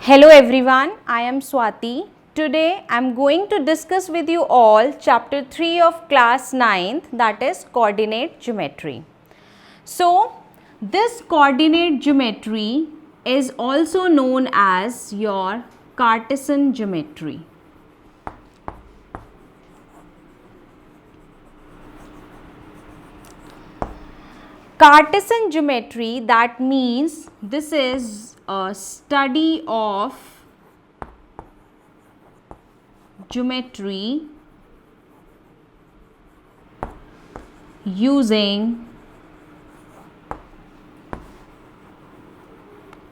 Hello everyone, I am Swati. Today I am going to discuss with you all chapter 3 of class 9th, that is coordinate geometry. So this coordinate geometry is also known as your Cartesian geometry. Cartesian geometry, that means this is a study of geometry using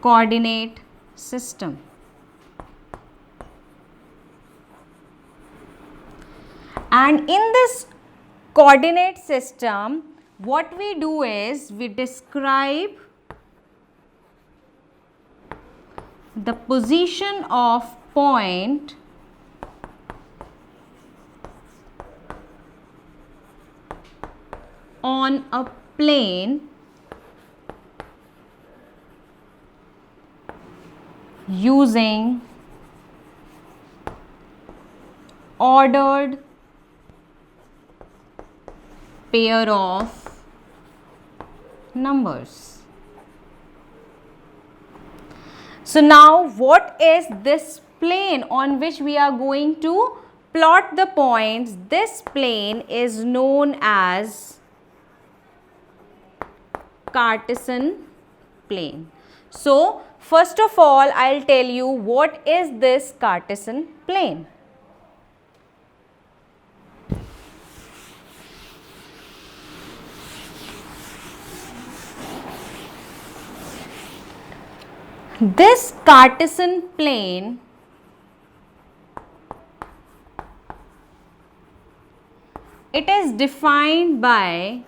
coordinate system. And in this coordinate system, what we do is we describe the position of point on a plane using ordered pair of numbers. So now what is this plane on which we are going to plot the points? This plane is known as Cartesian plane. So first of all, I'll tell you what is this Cartesian plane. This Cartesian plane it is defined by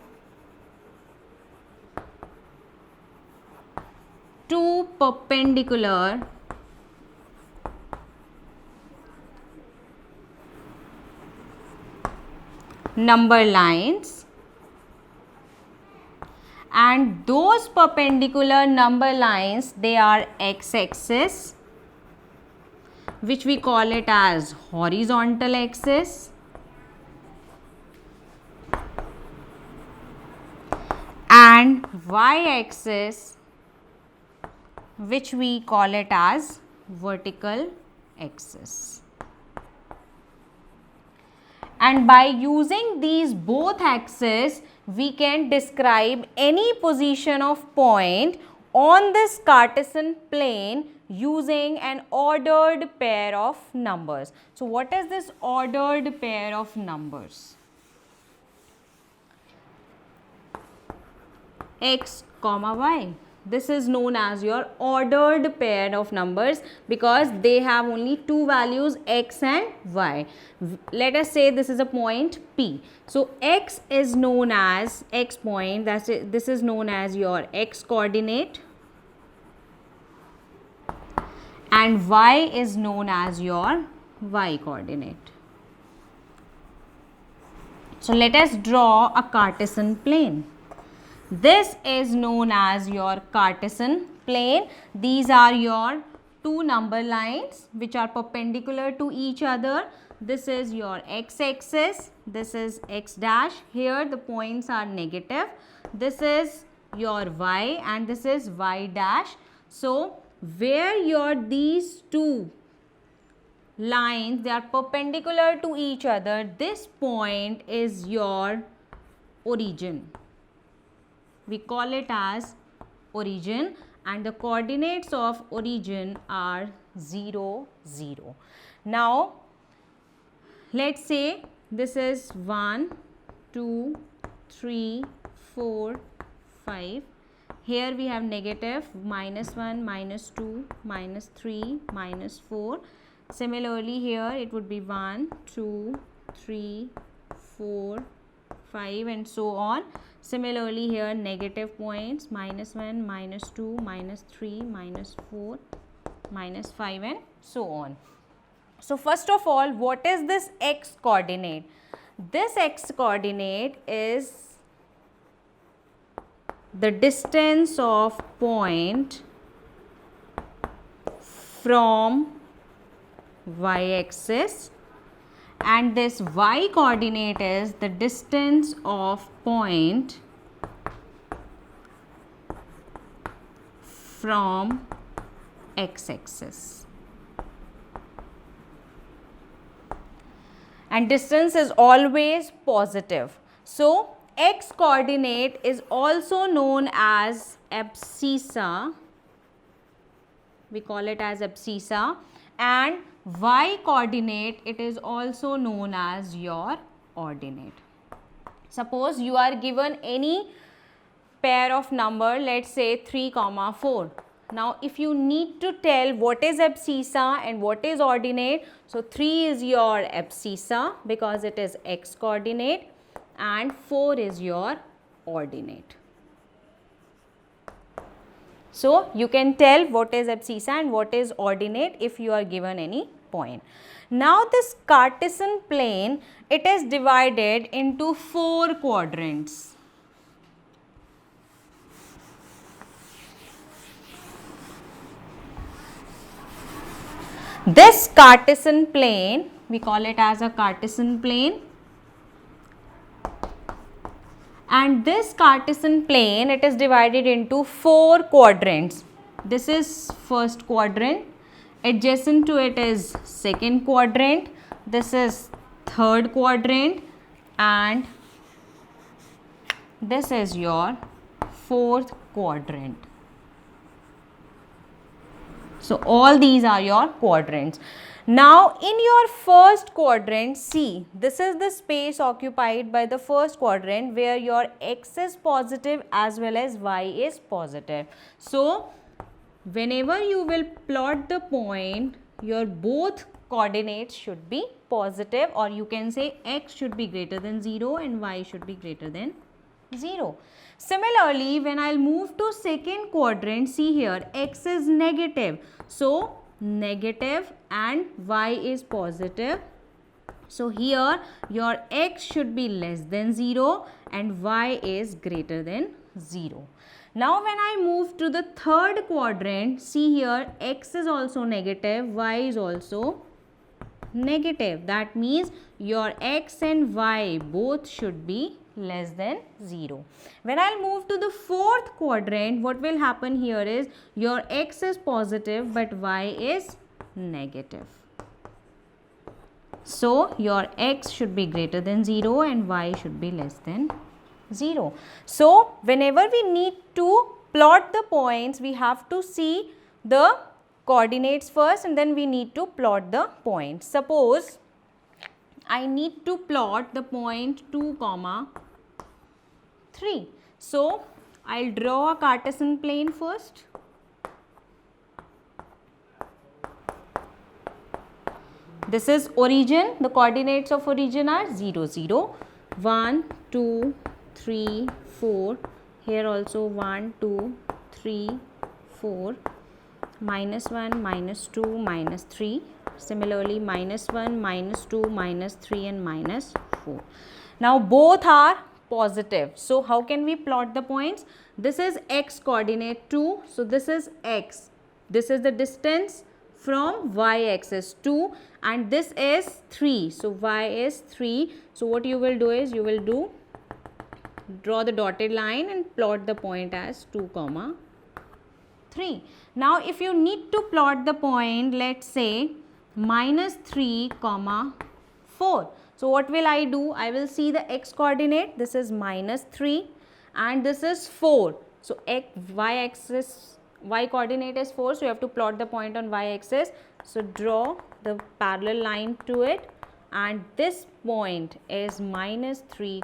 two perpendicular number lines, and those perpendicular number lines, they are x-axis, which we call it as horizontal axis, and y-axis, which we call it as vertical axis. And by using these both axes, we can describe any position of point on this Cartesian plane using an ordered pair of numbers. So what is this ordered pair of numbers? X comma y. This is known as your ordered pair of numbers because they have only two values, x and y. Let us say this is a point P. So x is known as x point, that's it. This is known as your x coordinate, and y is known as your y coordinate. So let us draw a Cartesian plane. This is known as your Cartesian plane. These are your two number lines which are perpendicular to each other. This is your x-axis, this is x dash. Here the points are negative. This is your y and this is y dash. So where these two lines, they are perpendicular to each other, this point is your origin. We call it as origin, and the coordinates of origin are 0, 0. Now let's say this is 1, 2, 3, 4, 5. Here we have negative -1, -2, -3, -4. Similarly here it would be 1, 2, 3, 4, 5 and so on. Similarly here negative points -1, -2, -3, -4, -5 and so on. So first of all, what is this x coordinate? This x coordinate is the distance of point from y-axis, and this y coordinate is the distance of point from x-axis, and distance is always positive. So x coordinate is also known as abscissa, we call it as abscissa, and y coordinate, it is also known as your ordinate. Suppose you are given any pair of number, let's say 3, 4. Now if you need to tell what is abscissa and what is ordinate, so 3 is your abscissa because it is x coordinate, and 4 is your ordinate. So you can tell what is abscissa and what is ordinate if you are given any point. Now this Cartesian plane, it is divided into 4 quadrants. This Cartesian plane, we call it as a Cartesian plane, and this Cartesian plane, it is divided into 4 quadrants. This is first quadrant, adjacent to it is second quadrant, this is third quadrant, and this is your fourth quadrant. So all these are your quadrants. Now in your first quadrant, see, this is the space occupied by the first quadrant where your x is positive as well as y is positive. So whenever you will plot the point, your both coordinates should be positive, or you can say x should be greater than 0 and y should be greater than 0. Similarly, when I'll move to second quadrant, see here, x is negative. So negative and y is positive. So here your x should be less than 0 and y is greater than 0. Now when I move to the third quadrant, see here, x is also negative, y is also negative. That means your x and y both should be less than 0. When I'll move to the fourth quadrant, what will happen here is your x is positive but y is negative. So your x should be greater than 0 and y should be less than 0. So whenever we need to plot the points, we have to see the coordinates first and then we need to plot the points. Suppose I need to plot the point 2, 3. So I'll draw a Cartesian plane first. This is origin. The coordinates of origin are 0, 0, 1, 2, 3, 4. Here also 1, 2, 3, 4. Minus 1, minus 2, minus 3. Similarly, minus 1, minus 2, minus 3 and minus 4. Now both are positive. So how can we plot the points? This is x coordinate 2. So this is x. This is the distance from y-axis 2 and this is 3. So y is 3. So what you will do is you will draw the dotted line and plot the point as 2, 3. Now if you need to plot the point, let's say minus 3, 4. So what will I do? I will see the x coordinate. This is minus 3 and this is 4. So y coordinate is 4. So you have to plot the point on y-axis. So draw the parallel line to it and this point is minus 3,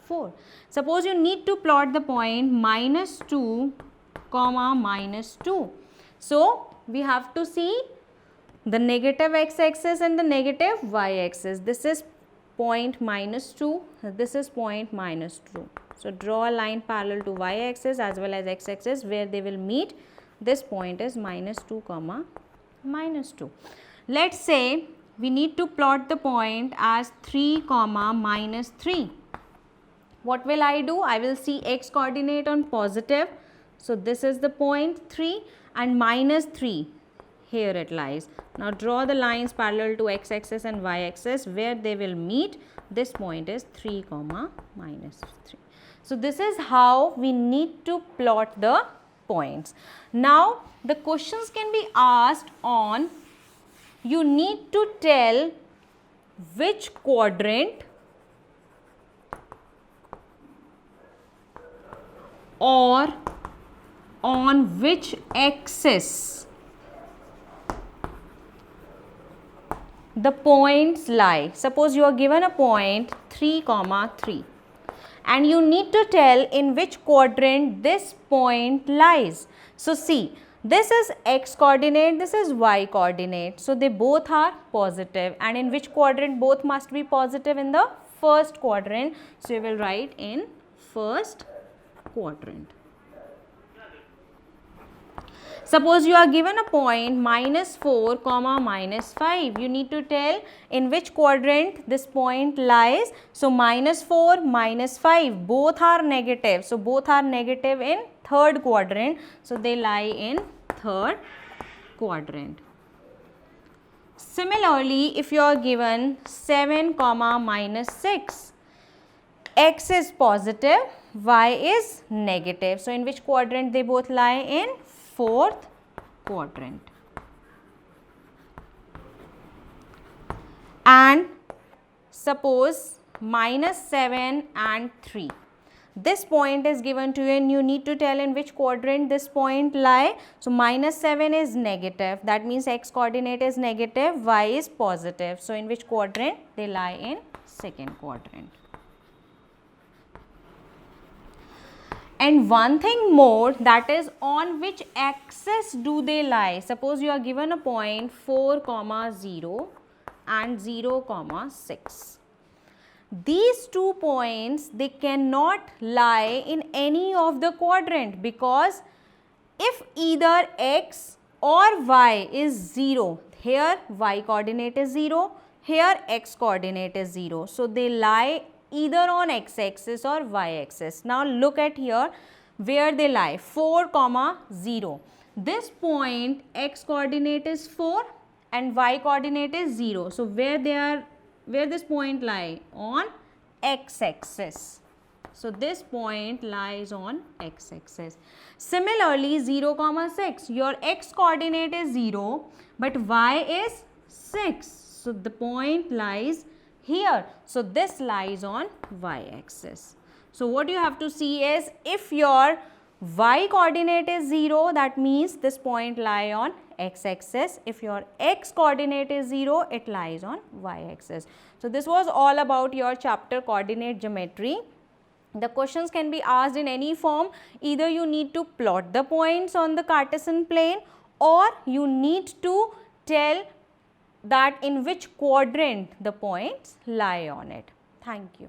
4. Suppose you need to plot the point minus 2, minus 2. So we have to see the negative x-axis and the negative y-axis. This is point minus 2, this is point minus 2. So draw a line parallel to y-axis as well as x-axis where they will meet. This point is minus 2, minus 2. Let's say we need to plot the point as 3, minus 3. What will I do? I will see x coordinate on positive. So this is the point 3 and minus 3. here it lies. Now draw the lines parallel to x-axis and y-axis where they will meet. This point is 3 comma minus 3. So this is how we need to plot the points. Now the questions can be asked on, you need to tell which quadrant or on which axis the points lie. Suppose you are given a point 3 comma 3 and you need to tell in which quadrant this point lies. So see, this is x coordinate, this is y coordinate. So they both are positive, and in which quadrant? Both must be positive in the first quadrant. So you will write in first quadrant. Suppose you are given a point minus 4 comma minus 5. You need to tell in which quadrant this point lies. So minus 4, minus 5, both are negative. So both are negative in third quadrant. So they lie in third quadrant. Similarly, if you are given 7 comma minus 6, x is positive, y is negative. So in which quadrant they both lie? In fourth quadrant. And suppose minus 7 and 3. This point is given to you and you need to tell in which quadrant this point lie. So minus 7 is negative. That means x coordinate is negative, y is positive. So in which quadrant? They lie in second quadrant. And one thing more, that is on which axis do they lie. Suppose you are given a point 4 comma 0 and 0 comma 6. These 2 points, they cannot lie in any of the quadrant, because if either x or y is 0, here y coordinate is 0, here x coordinate is 0. So they lie either on x-axis or y-axis. Now look at here where they lie, 4 comma 0. This point x coordinate is 4 and y coordinate is 0. So where this point lie? On x-axis. So this point lies on x-axis. Similarly, 0 comma 6, your x coordinate is 0 but y is 6. So the point lies here. So this lies on y-axis. So what you have to see is, if your y coordinate is 0, that means this point lie on x-axis. If your x coordinate is 0, it lies on y-axis. So this was all about your chapter coordinate geometry. The questions can be asked in any form. Either you need to plot the points on the Cartesian plane, or you need to tell that in which quadrant the points lie on it. Thank you.